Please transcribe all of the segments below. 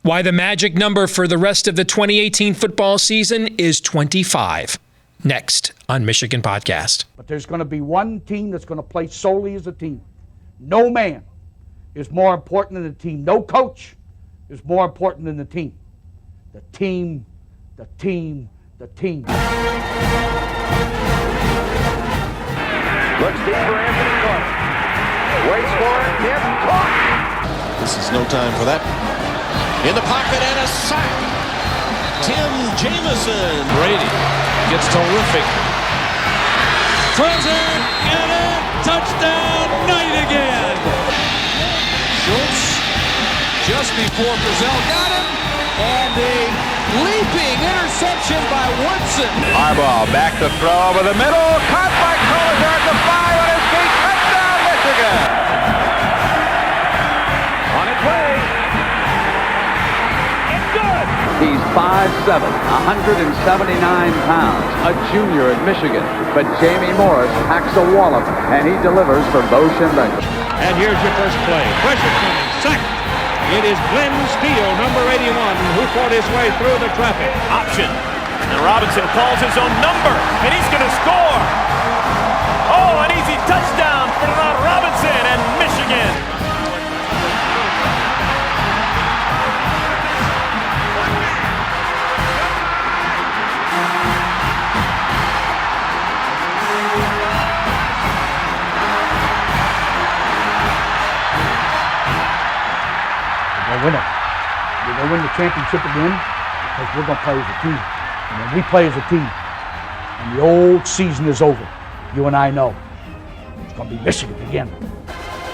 Why the magic number for the rest of the 2018 football season is 25. Next on Michigan Podcast. But there's going to be one team that's going to play solely as a team. No man is more important than the team. No coach is more important than the team. The team, the team, the team. Looks deep for Anthony Clark. Waits for it. Hit. Caught. This is no time for that. In the pocket and a sack. Tim Jamison. Brady gets terrific. Throws it. Get it. Touchdown. Knight again. Schultz just before Brazil got him. And a leaping interception by Woodson. Harbaugh back to throw over the middle. Caught by Collier at the 5 on his feet. Touchdown, Michigan. On its way. It's good. He's 5'7", 179 pounds, a junior at Michigan. But Jamie Morris packs a wallop, and he delivers for Bo Schembechler. And here's your first play. Pressure coming. Sack. It is Glenn Steele, number 81, who fought his way through the traffic. Option. And Robinson calls his own number, and he's going to score. Oh, an easy touchdown for Robinson and Michigan. Win it. We're going to win the championship again because we're going to play as a team. And when we play as a team and the old season is over, you and I know it's going to be Michigan again.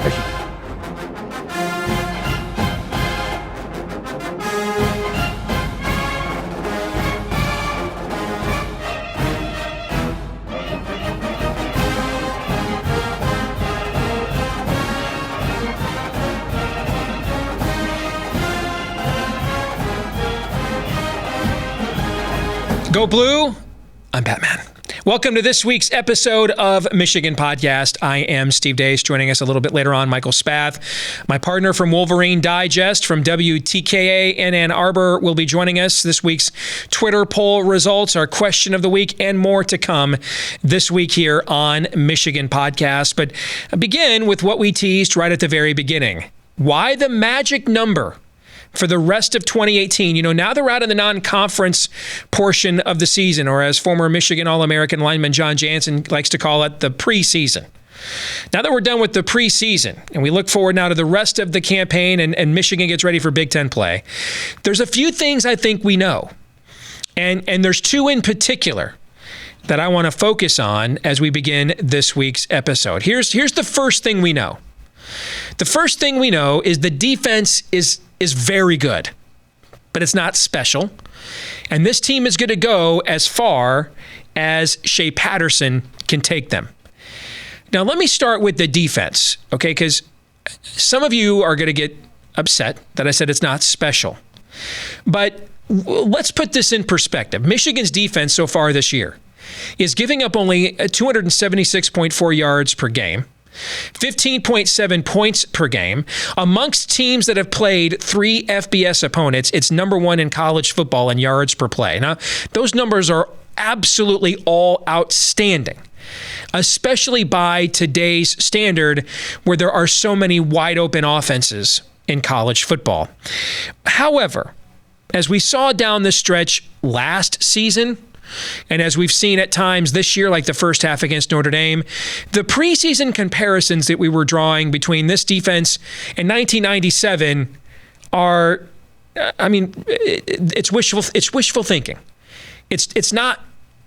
Michigan. Go Blue, I'm Batman. Welcome to this week's episode of Michigan Podcast. I am Steve Deace. Joining us a little bit later on, Michael Spath. My partner from Wolverine Digest from WTKA in Ann Arbor will be joining us. This week's Twitter poll results, our question of the week, and more to come this week here on Michigan Podcast. But I begin with what we teased right at the very beginning. Why the magic number for the rest of 2018. You know, now that we're out of the non-conference portion of the season, or as former Michigan All-American lineman John Jansen likes to call it, the preseason. Now that we're done with the preseason and we look forward now to the rest of the campaign and Michigan gets ready for Big Ten play, there's a few things I think we know. And there's two in particular that I want to focus on as we begin this week's episode. Here's the first thing we know. The first thing we know is the defense is very good, but it's not special. And this team is going to go as far as Shea Patterson can take them. Now, let me start with the defense, okay? Because some of you are going to get upset that I said it's not special. But let's put this in perspective. Michigan's defense so far this year is giving up only 276.4 yards per game, 15.7 points per game. Amongst teams that have played 3 FBS opponents, it's number 1 in college football in yards per play. Now, those numbers are absolutely all outstanding, especially by today's standard where there are so many wide open offenses in college football. However, as we saw down the stretch last season, and as we've seen at times this year, like the first half against Notre Dame, the preseason comparisons that we were drawing between this defense and 1997 are, it's wishful thinking. It's not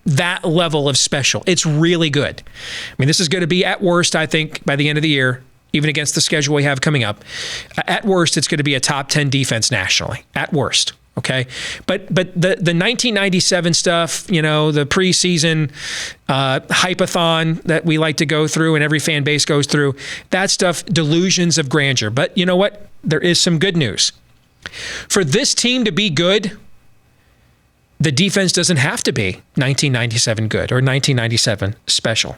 that level of special. It's really good. I mean, this is going to be at worst, I think, by the end of the year, even against the schedule we have coming up. At worst, it's going to be a top 10 defense nationally. At worst. Okay, but the 1997 stuff, you know, the preseason hypathon that we like to go through and every fan base goes through, that stuff, delusions of grandeur. But you know what? There is some good news. For this team to be good, the defense doesn't have to be 1997 good or 1997 special.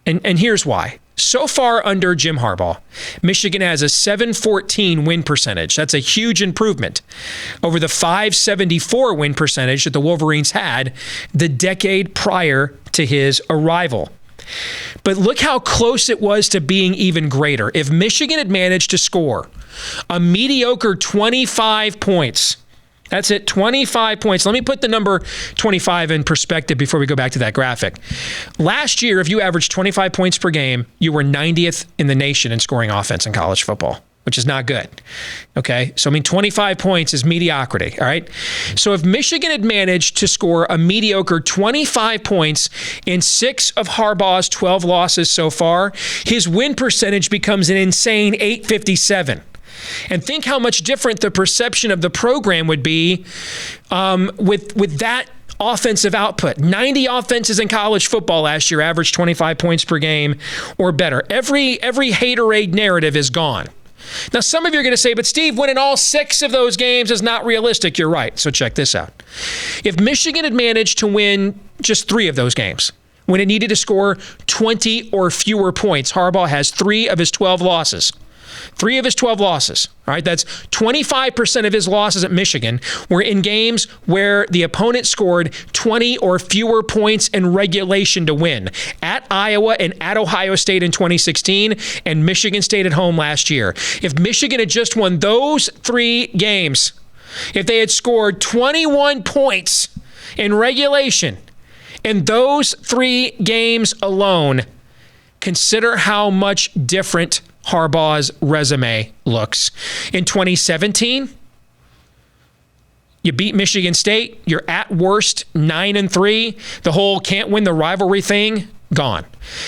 And here's why. So far under Jim Harbaugh, Michigan has a 714 win percentage. That's a huge improvement over the 574 win percentage that the Wolverines had the decade prior to his arrival. But look how close it was to being even greater. If Michigan had managed to score a mediocre 25 points, that's it, 25 points. Let me put the number 25 in perspective before we go back to that graphic. Last year, if you averaged 25 points per game, you were 90th in the nation in scoring offense in college football, which is not good. Okay? So, 25 points is mediocrity, all right? So, if Michigan had managed to score a mediocre 25 points in 6 of Harbaugh's 12 losses so far, his win percentage becomes an insane 857. And think how much different the perception of the program would be with that offensive output. 90 offenses in college football last year averaged 25 points per game or better. Every haterade narrative is gone. Now, some of you are going to say, but Steve, winning all 6 of those games is not realistic. You're right. So check this out. If Michigan had managed to win just 3 of those games, when it needed to score 20 or fewer points, Harbaugh has 3 of his 12 losses. 3 of his 12 losses. All right, that's 25% of his losses at Michigan were in games where the opponent scored 20 or fewer points in regulation to win. At Iowa and at Ohio State in 2016 and Michigan State at home last year. If Michigan had just won those 3 games, if they had scored 21 points in regulation in those 3 games alone, consider how much different Harbaugh's resume looks. In 2017, you beat Michigan State. You're at worst 9-3. The whole can't win the rivalry thing, gone.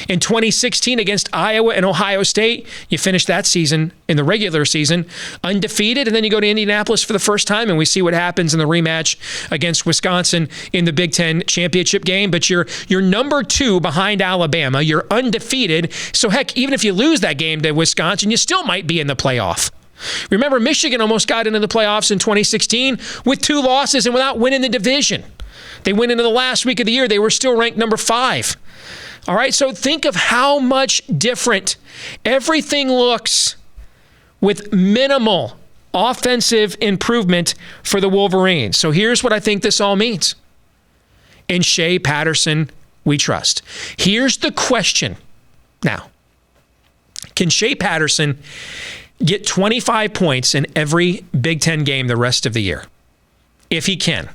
In 2016 against Iowa and Ohio State, you finished that season in the regular season undefeated, and then you go to Indianapolis for the first time, and we see what happens in the rematch against Wisconsin in the Big Ten championship game. But you're number 2 behind Alabama. You're undefeated. So heck, even if you lose that game to Wisconsin, you still might be in the playoff. Remember, Michigan almost got into the playoffs in 2016 with 2 losses and without winning the division. They went into the last week of the year. They were still ranked number 5. All right, so think of how much different everything looks with minimal offensive improvement for the Wolverines. So here's what I think this all means. In Shea Patterson, we trust. Here's the question now. Can Shea Patterson get 25 points in every Big Ten game the rest of the year? If he can.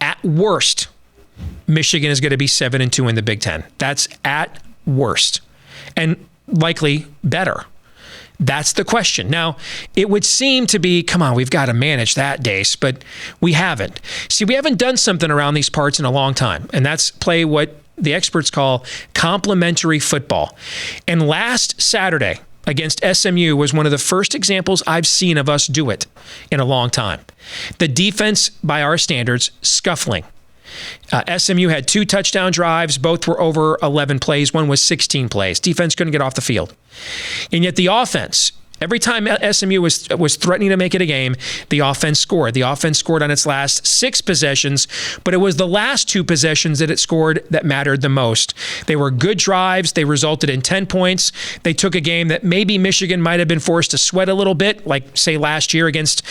At worst, Michigan is going to be 7-2 in the Big Ten. That's at worst. And likely better. That's the question. Now, it would seem to be, come on, we've got to manage that, Deace, but we haven't. See, we haven't done something around these parts in a long time, and that's play what the experts call complementary football. And last Saturday against SMU was one of the first examples I've seen of us do it in a long time. The defense, by our standards, scuffling. SMU had 2 touchdown drives. Both were over 11 plays. One was 16 plays. Defense couldn't get off the field. And yet the offense, every time SMU was threatening to make it a game, the offense scored. The offense scored on its last 6 possessions, but it was the last 2 possessions that it scored that mattered the most. They were good drives. They resulted in 10 points. They took a game that maybe Michigan might have been forced to sweat a little bit, like, say, last year against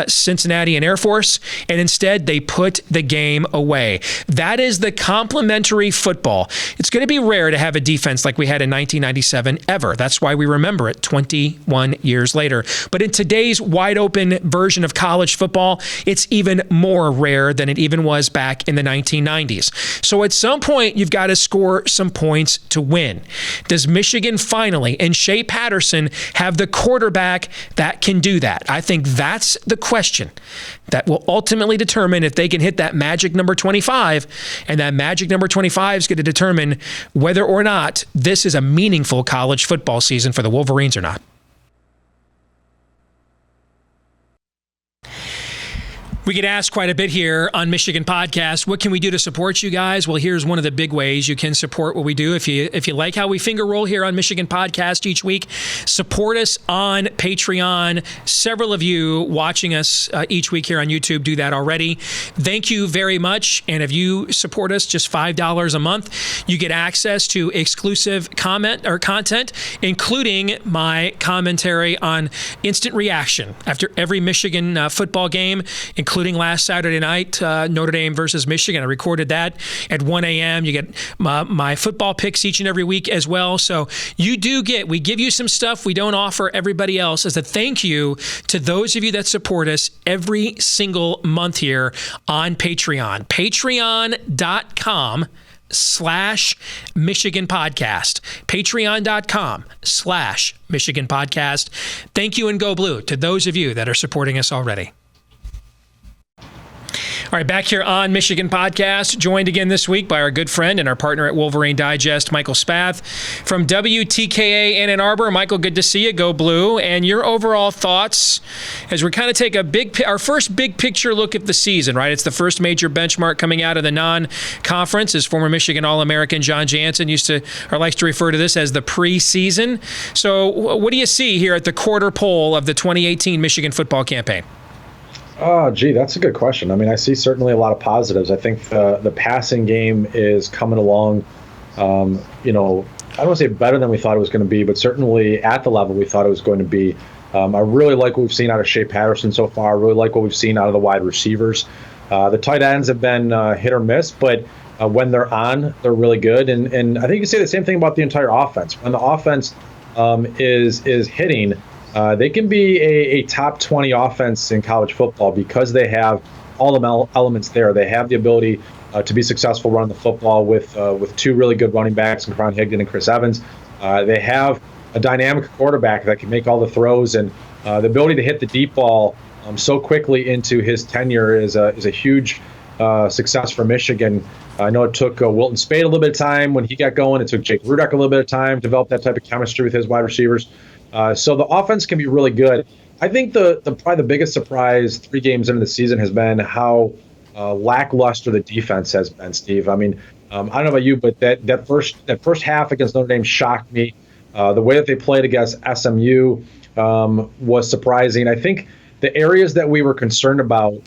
Cincinnati and Air Force, and instead they put the game away. That is the complementary football. It's going to be rare to have a defense like we had in 1997 ever. That's why we remember it 21 years later. But in today's wide open version of college football, it's even more rare than it even was back in the 1990s. So at some point, you've got to score some points to win. Does Michigan finally, and Shea Patterson, have the quarterback that can do that? I think that's the question that will ultimately determine if they can hit that magic number 25, and that magic number 25 is going to determine whether or not this is a meaningful college football season for the Wolverines or not. We get asked quite a bit here on Michigan Podcast, what can we do to support you guys? Well, here's one of the big ways you can support what we do. If you like how we finger roll here on Michigan Podcast each week, support us on Patreon. Several of you watching us each week here on YouTube do that already. Thank you very much. And if you support us just $5 a month, you get access to exclusive content, including my commentary on instant reaction after every Michigan football game, including last Saturday night, Notre Dame versus Michigan. I recorded that at 1 a.m. You get my football picks each and every week as well. So we give you some stuff we don't offer everybody else as a thank you to those of you that support us every single month here on Patreon. Patreon.com/Michigan Podcast. Patreon.com/Michigan Podcast. Thank you and go blue to those of you that are supporting us already. All right, back here on Michigan Podcast, joined again this week by our good friend and our partner at Wolverine Digest, Michael Spath from WTKA in Ann Arbor. Michael, good to see you. Go blue. And your overall thoughts as we kind of take our first big picture look at the season, right? It's the first major benchmark coming out of the non-conference, as former Michigan All-American John Jansen likes to refer to this as the preseason. So what do you see here at the quarter pole of the 2018 Michigan football campaign? Oh, gee, that's a good question. I mean, I see certainly a lot of positives. I think the passing game is coming along, I don't want to say better than we thought it was going to be, but certainly at the level we thought it was going to be. I really like what we've seen out of Shea Patterson so far. I really like what we've seen out of the wide receivers. The tight ends have been hit or miss, but when they're on, they're really good. And I think you can say the same thing about the entire offense. When the offense is hitting, they can be a top 20 offense in college football because they have all the elements there. They have the ability to be successful running the football with two really good running backs in Karan Higdon and Chris Evans. They have a dynamic quarterback that can make all the throws, and the ability to hit the deep ball so quickly into his tenure is a huge success for Michigan. I know it took Wilton Spade a little bit of time when he got going. It took Jake Rudock a little bit of time to develop that type of chemistry with his wide receivers. So the offense can be really good. I think probably the biggest surprise 3 games into the season has been how lackluster the defense has been, Steve. I mean, I don't know about you, but that first half against Notre Dame shocked me. The way that they played against SMU was surprising. I think the areas that we were concerned about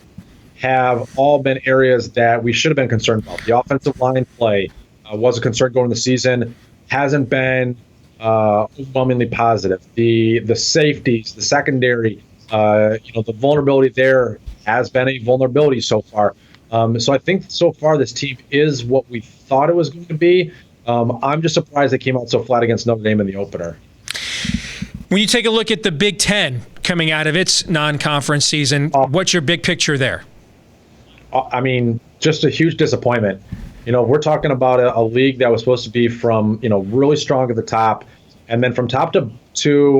have all been areas that we should have been concerned about. The offensive line play was a concern going into the season, hasn't been overwhelmingly positive. The safeties, the secondary, the vulnerability there has been a vulnerability so far. So I think so far this team is what we thought it was going to be. I'm just surprised they came out so flat against Notre Dame in the opener. When you take a look at the Big Ten coming out of its non-conference season, what's your big picture there? I mean, just a huge disappointment. We're talking about a league that was supposed to be from, really strong at the top. And then from top to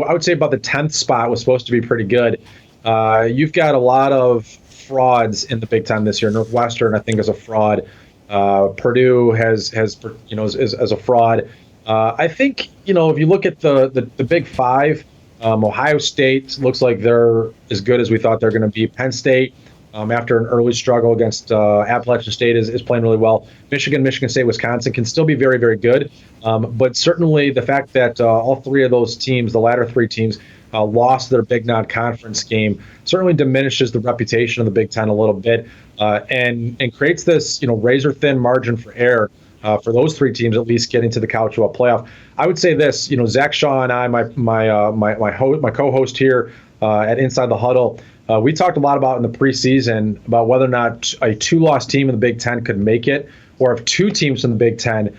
I would say about the 10th spot was supposed to be pretty good. You've got a lot of frauds in the Big Ten this year. Northwestern, I think, is a fraud. Purdue is a fraud. I think, if you look at the Big Five, Ohio State looks like they're as good as we thought they're going to be. Penn State, after an early struggle against Appalachian State, is playing really well. Michigan State, Wisconsin can still be very, very good. But certainly the fact that all 3 of those teams, the latter 3 teams, lost their big non-conference game certainly diminishes the reputation of the Big Ten a little bit and creates this razor-thin margin for error for those 3 teams at least getting to the college football playoff. I would say this, Zach Shaw and I, my co-host here at Inside the Huddle, we talked a lot about in the preseason about whether or not a 2-loss team in the Big Ten could make it, or if 2 teams in the Big Ten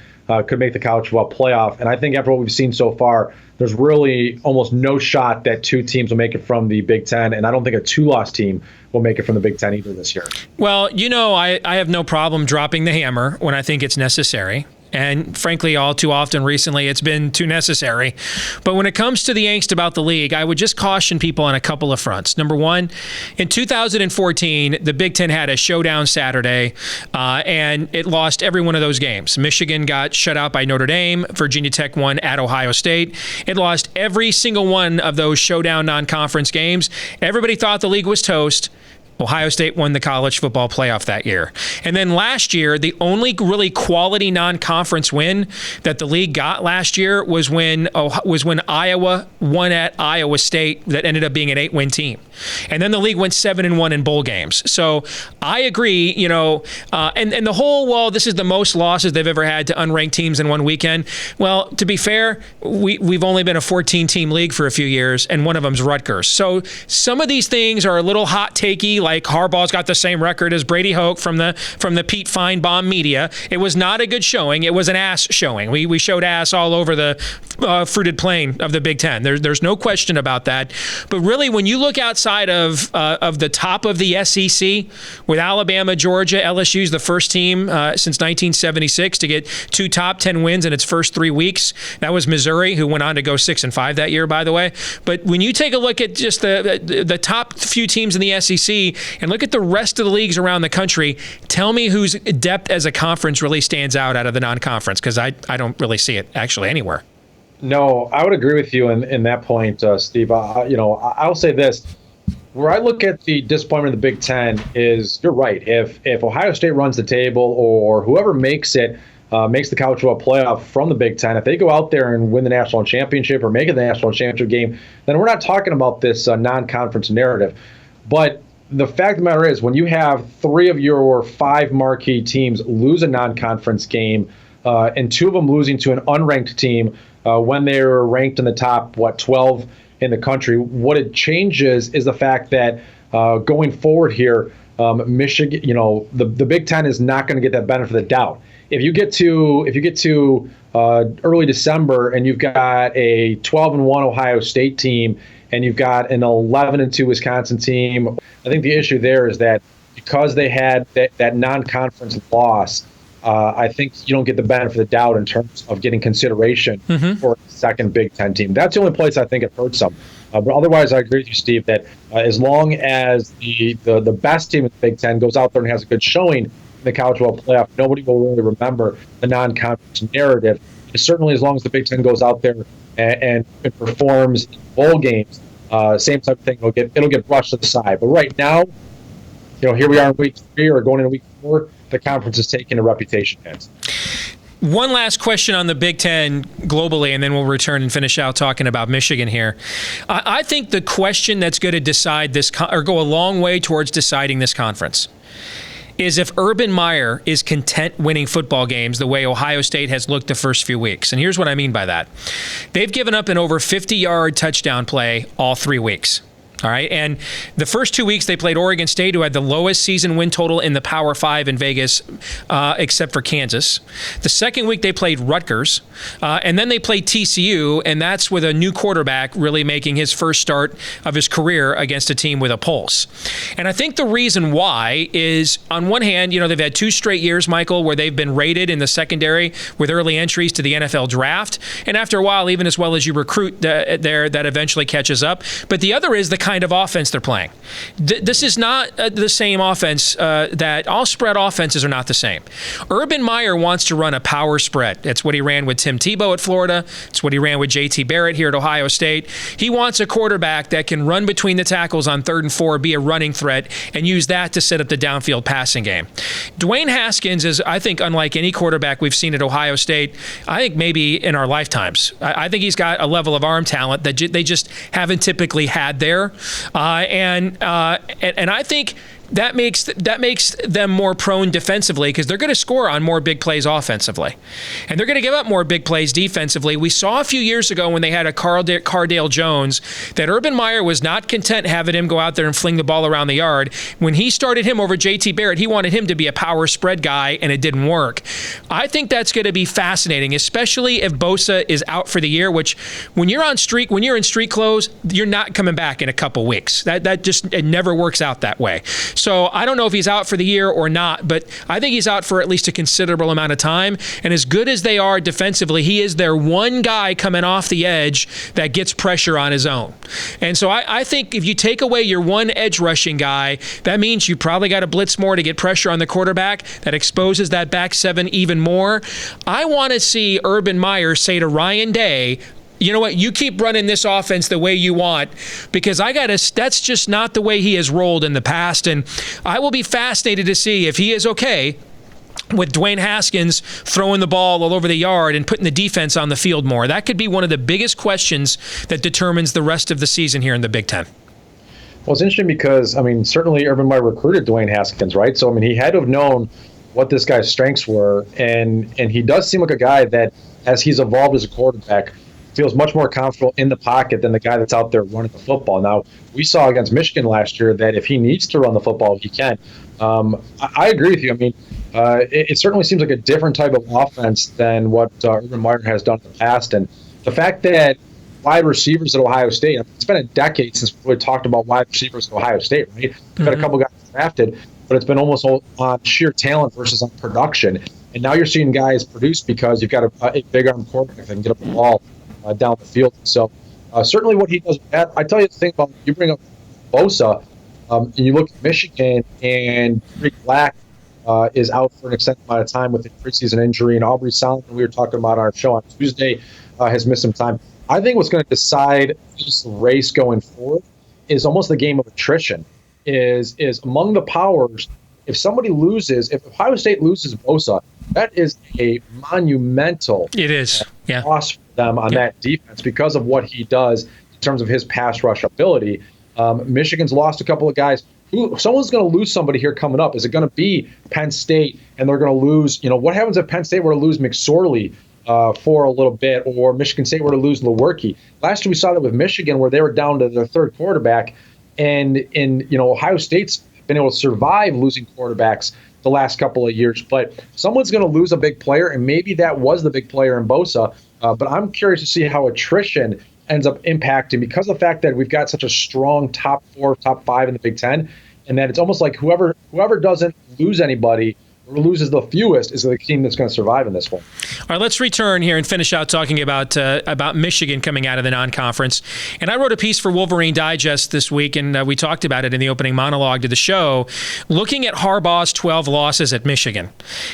could make the college football playoff. And I think after what we've seen so far, there's really almost no shot that 2 teams will make it from the Big Ten. And I don't think a 2-loss team will make it from the Big Ten either this year. Well, I have no problem dropping the hammer when I think it's necessary. And frankly, all too often recently, it's been too necessary. But when it comes to the angst about the league, I would just caution people on a couple of fronts. Number one, in 2014, the Big Ten had a showdown Saturday, and it lost every one of those games. Michigan got shut out by Notre Dame. Virginia Tech won at Ohio State. It lost every single one of those showdown non-conference games. Everybody thought the league was toast. Ohio State won the college football playoff that year. And then last year, the only really quality non-conference win that the league got last year was when Iowa won at Iowa State. That ended up being an 8-win team. And then the league went 7-1 in bowl games. So I agree, and the whole, this is the most losses they've ever had to unranked teams in one weekend. Well, to be fair, we've only been a 14-team league for a few years, and one of them's Rutgers. So some of these things are a little hot takey, like Harbaugh's got the same record as Brady Hoke from the Pete Feinbaum media. It was not a good showing. It was an ass showing. We showed ass all over the fruited plain of the Big Ten. There's no question about that. But really, when you look outside of the top of the SEC, with Alabama, Georgia, LSU's the first team since 1976 to get 2 top 10 wins in its first 3 weeks. That was Missouri, who went on to go 6-5 that year, by the way. But when you take a look at just the top few teams in the SEC and look at the rest of the leagues around the country, tell me whose depth as a conference really stands out of the non-conference, because I don't really see it actually anywhere. No, I would agree with you in that point, Steve. I'll say this. Where I look at the disappointment of the Big Ten is, you're right. If Ohio State runs the table, or whoever makes the college football playoff from the Big Ten, if they go out there and win the national championship or make it the national championship game, then we're not talking about this non-conference narrative. But the fact of the matter is, when you have 3 of your 5 marquee teams lose a non-conference game, and 2 of them losing to an unranked team when they were ranked in the top, 12 in the country, what it changes is the fact that going forward here, Michigan, the Big Ten is not going to get that benefit of the doubt. If you get to early December and you've got a 12-1 Ohio State team and you've got an 11-2 Wisconsin team, I think the issue there is that because they had that non-conference loss, I think you don't get the benefit of the doubt in terms of getting consideration for a second Big Ten team. That's the only place I think it hurts them. But otherwise, I agree with you, Steve, that as long as the best team in the Big Ten goes out there and has a good showing in the college football playoff, nobody will really remember the non-conference narrative. And certainly, as long as the Big Ten goes out there and performs in bowl games, same type of thing. It'll get brushed to the side. But right now, here we are in week 3 or going into week 4. The conference is taking a reputation hit. One last question on the Big Ten globally, and then we'll return and finish out talking about Michigan here. I think the question that's going to decide this, or go a long way towards deciding this conference, is if Urban Meyer is content winning football games the way Ohio State has looked the first few weeks. And here's what I mean by that. They've given up an over 50-yard touchdown play all 3 weeks. All right, and the first 2 weeks they played Oregon State, who had the lowest season win total in the Power 5 in Vegas, except for Kansas. The second week they played Rutgers, and then they played TCU, and that's with a new quarterback really making his first start of his career against a team with a pulse. And I think the reason why is, on one hand, they've had 2 straight years, Michael, where they've been rated in the secondary with early entries to the NFL draft, and after a while, even as well as you recruit there, that eventually catches up. But the other is the kind of offense they're playing. This is not the same offense that all spread offenses are not the same. Urban Meyer wants to run a power spread. That's what he ran with Tim Tebow at Florida. It's what he ran with JT Barrett here at Ohio State. He wants a quarterback that can run between the tackles on 3rd and 4, be a running threat, and use that to set up the downfield passing game. Dwayne Haskins is, I think, unlike any quarterback we've seen at Ohio State, I think maybe in our lifetimes. I think he's got a level of arm talent that they just haven't typically had there. And I think that makes them more prone defensively, because they're going to score on more big plays offensively, and they're going to give up more big plays defensively. We saw a few years ago when they had a Cardale Jones that Urban Meyer was not content having him go out there and fling the ball around the yard. When he started him over JT Barrett, he wanted him to be a power spread guy, and it didn't work. I think that's going to be fascinating, especially if Bosa is out for the year, which when you're in street clothes, you're not coming back in a couple weeks. It never works out that way. So I don't know if he's out for the year or not, but I think he's out for at least a considerable amount of time. And as good as they are defensively, he is their one guy coming off the edge that gets pressure on his own. And so I think if you take away your one edge rushing guy, that means you probably got to blitz more to get pressure on the quarterback. That exposes that back 7 even more. I want to see Urban Meyer say to Ryan Day, you know what, you keep running this offense the way you want, because that's just not the way he has rolled in the past. And I will be fascinated to see if he is okay with Dwayne Haskins throwing the ball all over the yard and putting the defense on the field more. That could be one of the biggest questions that determines the rest of the season here in the Big Ten. Well, it's interesting because, certainly Urban Meyer recruited Dwayne Haskins, right? So, he had to have known what this guy's strengths were, and he does seem like a guy that, as he's evolved as a quarterback, feels much more comfortable in the pocket than the guy that's out there running the football. Now, we saw against Michigan last year that if he needs to run the football, he can. I agree with you. It certainly seems like a different type of offense than what Urban Meyer has done in the past. And the fact that wide receivers at Ohio State, it's been a decade since we talked about wide receivers at Ohio State, right? We've got a couple guys drafted, but it's been almost on sheer talent versus on production. And now you're seeing guys produce because you've got a big arm quarterback that can get up the ball down the field. So certainly what he does with that. I tell you the thing about, you bring up Bosa, and you look at Michigan, and Rick Black is out for an extended amount of time with a preseason injury, and Aubrey Solomon, we were talking about on our show on Tuesday, has missed some time. I think what's going to decide this race going forward is almost the game of attrition. Is among the powers, if somebody loses, if Ohio State loses Bosa, that is a monumental loss for them on that defense because of what he does in terms of his pass rush ability. Michigan's lost a couple of guys. Someone's going to lose somebody here coming up. Is it going to be Penn State, and they're going to lose? What happens if Penn State were to lose McSorley for a little bit, or Michigan State were to lose Lewerke? Last year we saw that with Michigan, where they were down to their third quarterback, and Ohio State's been able to survive losing quarterbacks the last couple of years. But someone's going to lose a big player, and maybe that was the big player in Bosa. But I'm curious to see how attrition ends up impacting, because of the fact that we've got such a strong top 4, top 5 in the Big Ten, and that it's almost like whoever doesn't lose anybody or loses the fewest is the team that's going to survive in this one. All right, let's return here and finish out talking about Michigan coming out of the non-conference. And I wrote a piece for Wolverine Digest this week, and we talked about it in the opening monologue to the show, looking at Harbaugh's 12 losses at Michigan.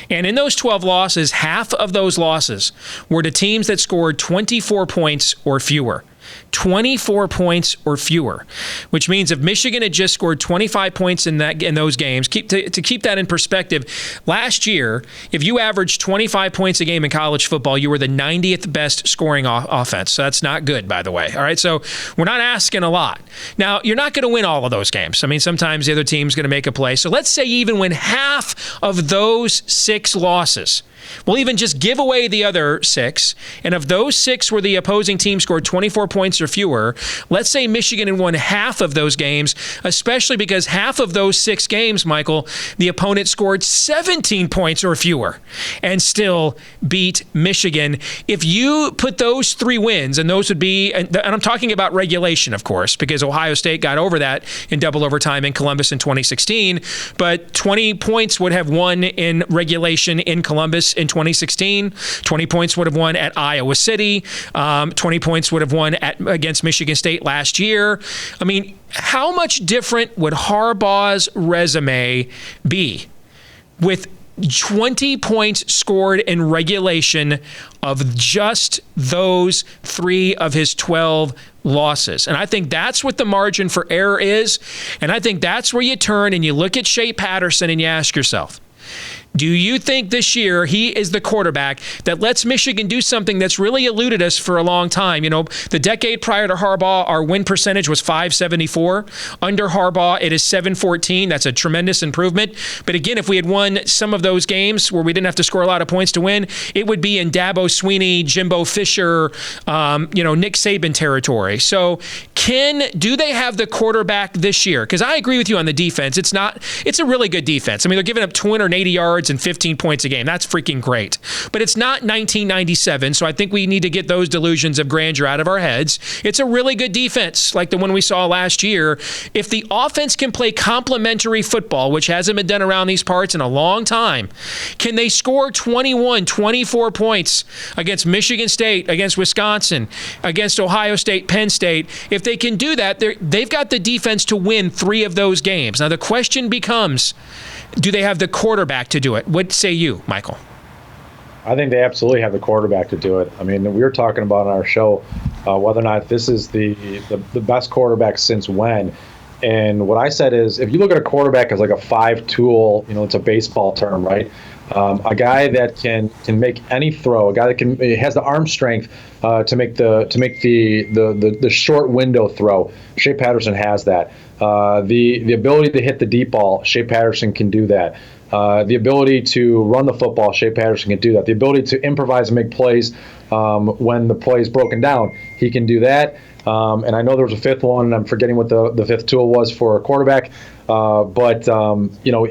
And in those 12 losses, half of those losses were to teams that scored 24 points or fewer. 24 points or fewer, which means if Michigan had just scored 25 points in those games, to keep that in perspective, last year, if you averaged 25 points a game in college football, you were the 90th best scoring offense. So that's not good, by the way. All right, so we're not asking a lot. Now, you're not going to win all of those games. Sometimes the other team's going to make a play. So let's say you even win half of those 6 losses. We'll even just give away the other 6. And if those 6 where the opposing team scored 24 points or fewer, let's say Michigan had won half of those games, especially because half of those 6 games, Michael, the opponent scored 17 points or fewer and still beat Michigan. If you put those 3 wins, and those would be, and I'm talking about regulation, of course, because Ohio State got over that in double overtime in Columbus in 2016, but 20 points would have won in regulation in Columbus in 2016. 20 points would have won at Iowa City. 20 points would have won against Michigan State last year. How much different would Harbaugh's resume be with 20 points scored in regulation of just those 3 of his 12 losses? And I think that's what the margin for error is. And I think that's where you turn and you look at Shea Patterson and you ask yourself, do you think this year he is the quarterback that lets Michigan do something that's really eluded us for a long time? The decade prior to Harbaugh, our win percentage was .574. Under Harbaugh, it is .714. That's a tremendous improvement. But again, if we had won some of those games where we didn't have to score a lot of points to win, it would be in Dabo Swinney, Jimbo Fisher, Nick Saban territory. So do they have the quarterback this year? Because I agree with you on the defense. It's a really good defense. They're giving up 280 yards and 15 points a game. That's freaking great. But it's not 1997, so I think we need to get those delusions of grandeur out of our heads. It's a really good defense, like the one we saw last year. If the offense can play complementary football, which hasn't been done around these parts in a long time, can they score 21, 24 points against Michigan State, against Wisconsin, against Ohio State, Penn State? If they can do that, they've got the defense to win 3 of those games. Now, the question becomes, do they have the quarterback to do it? What say you, Michael? I think they absolutely have the quarterback to do it. I mean, we were talking about on our show whether or not this is the best quarterback since when. And what I said is, if you look at a quarterback as like a 5-tool, it's a baseball term, right? A guy that can make any throw, a guy that has the arm strength to make the short window throw. Shea Patterson has that. The ability to hit the deep ball, Shea Patterson can do that. The ability to run the football, Shea Patterson can do that. The ability to improvise and make plays when the play is broken down, he can do that. And I know there was a fifth one, and I'm forgetting what the fifth tool was for a quarterback. But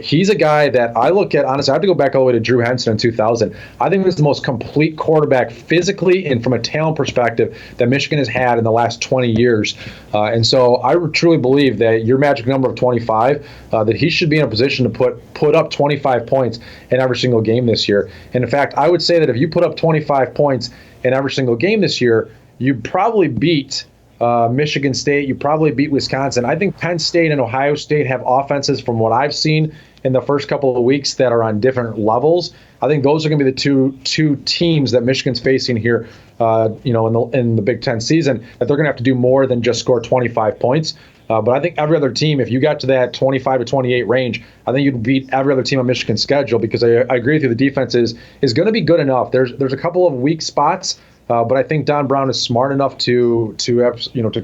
he's a guy that I look at, honestly, I have to go back all the way to Drew Henson in 2000. I think he's the most complete quarterback physically and from a talent perspective that Michigan has had in the last 20 years. And so I truly believe that your magic number of 25, that he should be in a position to put up 25 points in every single game this year. And in fact, I would say that if you put up 25 points in every single game this year, you probably beat Michigan State, you probably beat Wisconsin. I think Penn State and Ohio State have offenses, from what I've seen in the first couple of weeks, that are on different levels. I think those are going to be the two teams that Michigan's facing here, in the Big Ten season, that they're going to have to do more than just score 25 points. But I think every other team, if you got to that 25 to 28 range, I think you'd beat every other team on Michigan's schedule, because I agree with you, the defense is going to be good enough. There's a couple of weak spots. But I think Don Brown is smart enough to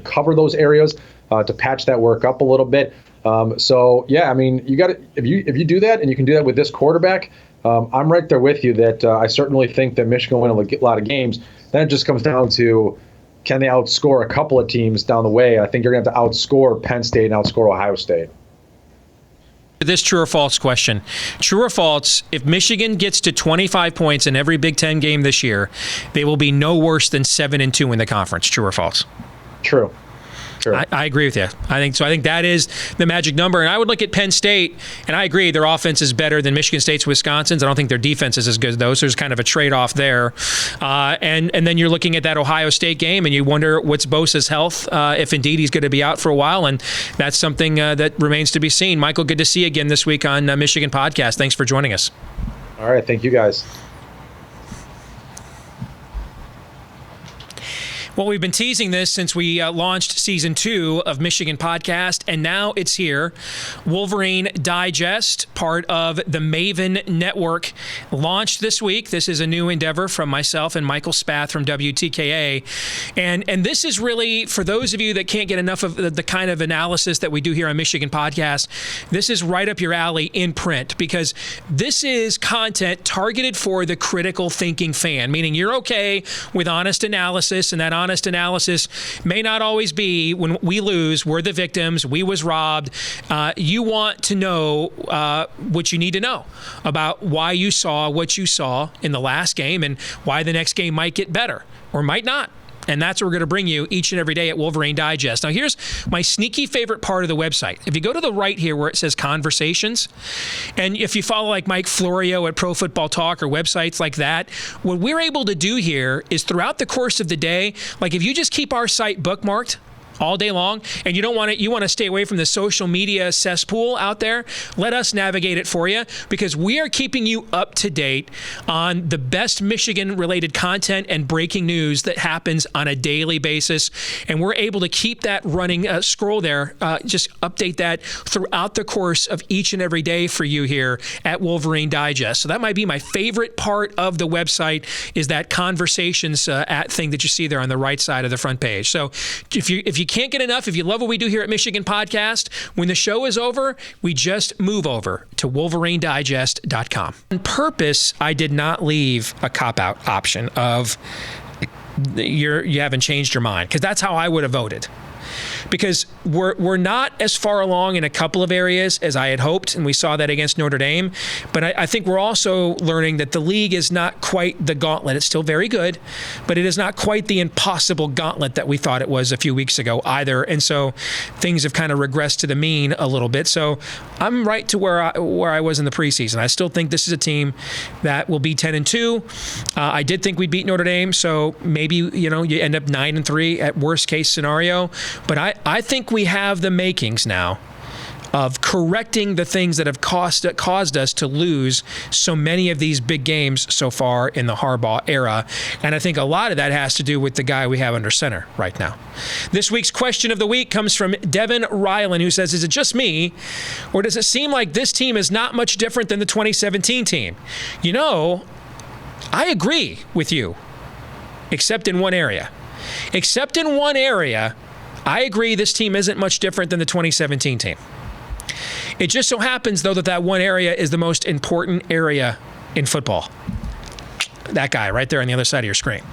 cover those areas, to patch that work up a little bit. So yeah, I mean, you got to, if you do that, and you can do that with this quarterback, I'm right there with you that I certainly think that Michigan will win a lot of games. Then it just comes down to, can they outscore a couple of teams down the way? I think you're going to have to outscore Penn State and outscore Ohio State. This true or false question. True or false, if Michigan gets to 25 points in every Big Ten game this year, they will be no worse than 7-2 in the conference. True or false? True. I agree with you. I think that is the magic number. And I would look at Penn State, and I agree their offense is better than Michigan State's, Wisconsin's. I don't think their defense is as good as those. So there's kind of a trade-off there. And then you're looking at that Ohio State game, and you wonder what's Bosa's health, if indeed he's going to be out for a while. And that's something that remains to be seen. Michael, good to see you again this week on Michigan Podcast. Thanks for joining us. All right. Thank you, guys. Well, we've been teasing this since we launched Season 2 of Michigan Podcast, and now it's here. Wolverine Digest, part of the Maven Network, launched this week. This is a new endeavor from myself and Michael Spath from WTKA. And this is really, for those of you that can't get enough of the kind of analysis that we do here on Michigan Podcast, this is right up your alley in print, because this is content targeted for the critical thinking fan, meaning you're okay with honest analysis, and that honest analysis may not always be, when we lose, we're the victims, we was robbed. You want to know what you need to know about why you saw what you saw in the last game, and why the next game might get better or might not. And that's what we're going to bring you each and every day at Wolverine Digest. Now, here's my sneaky favorite part of the website. If you go to the right here where it says Conversations, and if you follow like Mike Florio at Pro Football Talk or websites like that, what we're able to do here is, throughout the course of the day, like if you just keep our site bookmarked all day long, and you want to stay away from the social media cesspool out there, let us navigate it for you, because we are keeping you up to date on the best Michigan related content and breaking news that happens on a daily basis. And we're able to keep that running, scroll there, just update that throughout the course of each and every day for you here at Wolverine Digest. So that might be my favorite part of the website, is that Conversations thing that you see there on the right side of the front page. So if you can't get enough, if you love what we do here at Michigan Podcast, when the show is over, we just move over to WolverineDigest.com. On purpose, I did not leave a cop-out option of you haven't changed your mind, because that's how I would have voted. Because we're not as far along in a couple of areas as I had hoped, and we saw that against Notre Dame. But I think we're also learning that the league is not quite the gauntlet. It's still very good, but it is not quite the impossible gauntlet that we thought it was a few weeks ago either. And so things have kind of regressed to the mean a little bit. So I'm right to where I was in the preseason. I still think this is a team that will be 10-2. I did think we'd beat Notre Dame, so maybe you end up 9-3 at worst case scenario. But I think we have the makings now of correcting the things that have caused us to lose so many of these big games so far in the Harbaugh era. And I think a lot of that has to do with the guy we have under center right now. This week's question of the week comes from Devin Ryland, who says, is it just me, or does it seem like this team is not much different than the 2017 team? You know, I agree with you, except in one area. Except in one area, I agree this team isn't much different than the 2017 team. It just so happens, though, that one area is the most important area in football. That guy right there on the other side of your screen.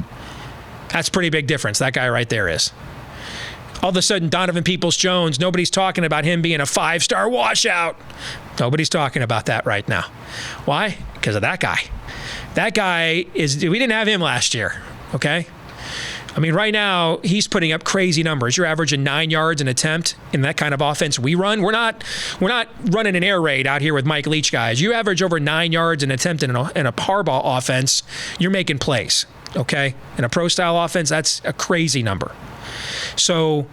That's a pretty big difference. That guy right there is. All of a sudden, Donovan Peoples-Jones, nobody's talking about him being a 5-star washout. Nobody's talking about that right now. Why? Because of that guy. That guy we didn't have him last year, okay? I mean, right now, he's putting up crazy numbers. You're averaging 9 yards an attempt in that kind of offense we run. We're not running an air raid out here with Mike Leach guys. You average over 9 yards an attempt in a Harbaugh offense, you're making plays, okay? In a pro-style offense, that's a crazy number. So,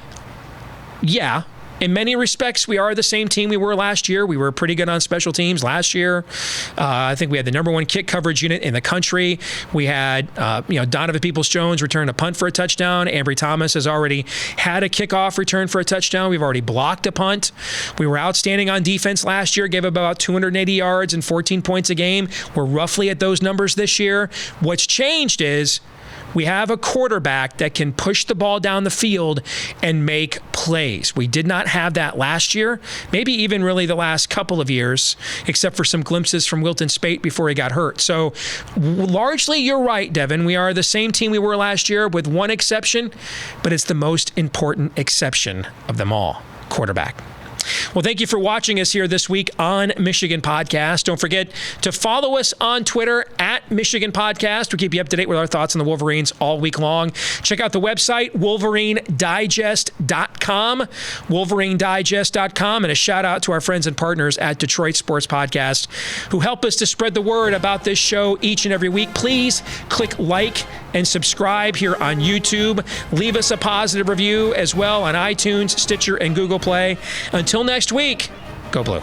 yeah, in many respects, we are the same team we were last year. We were pretty good on special teams last year. I think we had the number one kick coverage unit in the country. We had, Donovan Peoples-Jones return a punt for a touchdown. Ambry Thomas has already had a kickoff return for a touchdown. We've already blocked a punt. We were outstanding on defense last year, gave about 280 yards and 14 points a game. We're roughly at those numbers this year. What's changed is we have a quarterback that can push the ball down the field and make plays. We did not have that last year, maybe even really the last couple of years, except for some glimpses from Wilton Spate before he got hurt. So largely, you're right, Devin. We are the same team we were last year with one exception, but it's the most important exception of them all, quarterback. Well, thank you for watching us here this week on Michigan Podcast. Don't forget to follow us on Twitter at Michigan Podcast. We'll keep you up to date with our thoughts on the Wolverines all week long. Check out the website, WolverineDigest.com, WolverineDigest.com, and a shout out to our friends and partners at Detroit Sports Podcast who help us to spread the word about this show each and every week. Please click like and subscribe here on YouTube. Leave us a positive review as well on iTunes, Stitcher, and Google Play. Until next week, go Blue.